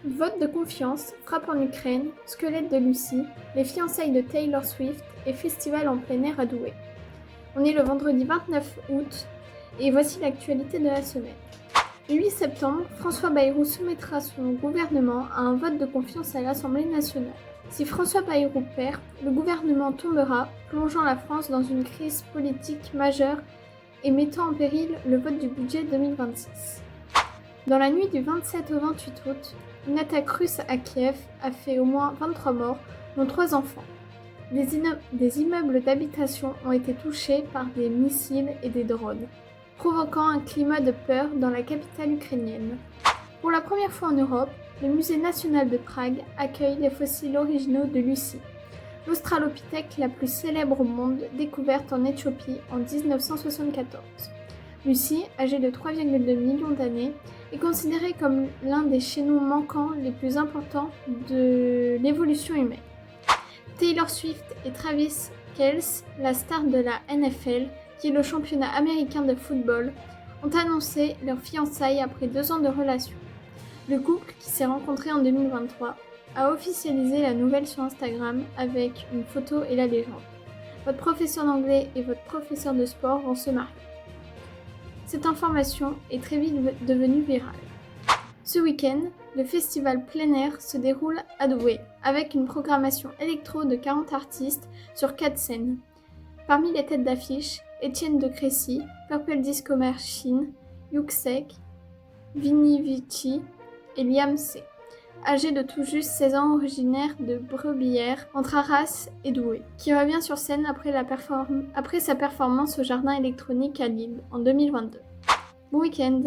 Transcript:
Vote de confiance, frappe en Ukraine, squelette de Lucie, les fiançailles de Taylor Swift et festival en plein air à Douai. On est le vendredi 29 août et voici l'actualité de la semaine. Le 8 septembre, François Bayrou soumettra son gouvernement à un vote de confiance à l'Assemblée nationale. Si François Bayrou perd, le gouvernement tombera, plongeant la France dans une crise politique majeure et mettant en péril le vote du budget 2026. Dans la nuit du 27 au 28 août, une attaque russe à Kiev a fait au moins 23 morts, dont 3 enfants. Des immeubles d'habitation ont été touchés par des missiles et des drones, provoquant un climat de peur dans la capitale ukrainienne. Pour la première fois en Europe, le Musée national de Prague accueille les fossiles originaux de Lucie, l'australopithèque la plus célèbre au monde, découverte en Éthiopie en 1974. Lucie, âgée de 3,2 millions d'années, est considérée comme l'un des chaînons manquants les plus importants de l'évolution humaine. Taylor Swift et Travis Kelce, la star de la NFL, qui est le championnat américain de football, ont annoncé leur fiançailles après 2 ans de relation. Le couple, qui s'est rencontré en 2023, a officialisé la nouvelle sur Instagram avec une photo et la légende. Votre professeur d'anglais et votre professeur de sport vont se marier. Cette information est très vite devenue virale. Ce week-end, le festival plein air se déroule à Douai, avec une programmation électro de 40 artistes sur 4 scènes. Parmi les têtes d'affiche, Étienne de Crécy, Purple Disco Machine, Yuxek, Vinny Vici et Liam C, âgé de tout juste 16 ans, originaire de Brebillères, entre Arras et Douai, qui revient sur scène après sa performance au Jardin électronique à Lille en 2022. Bon week-end!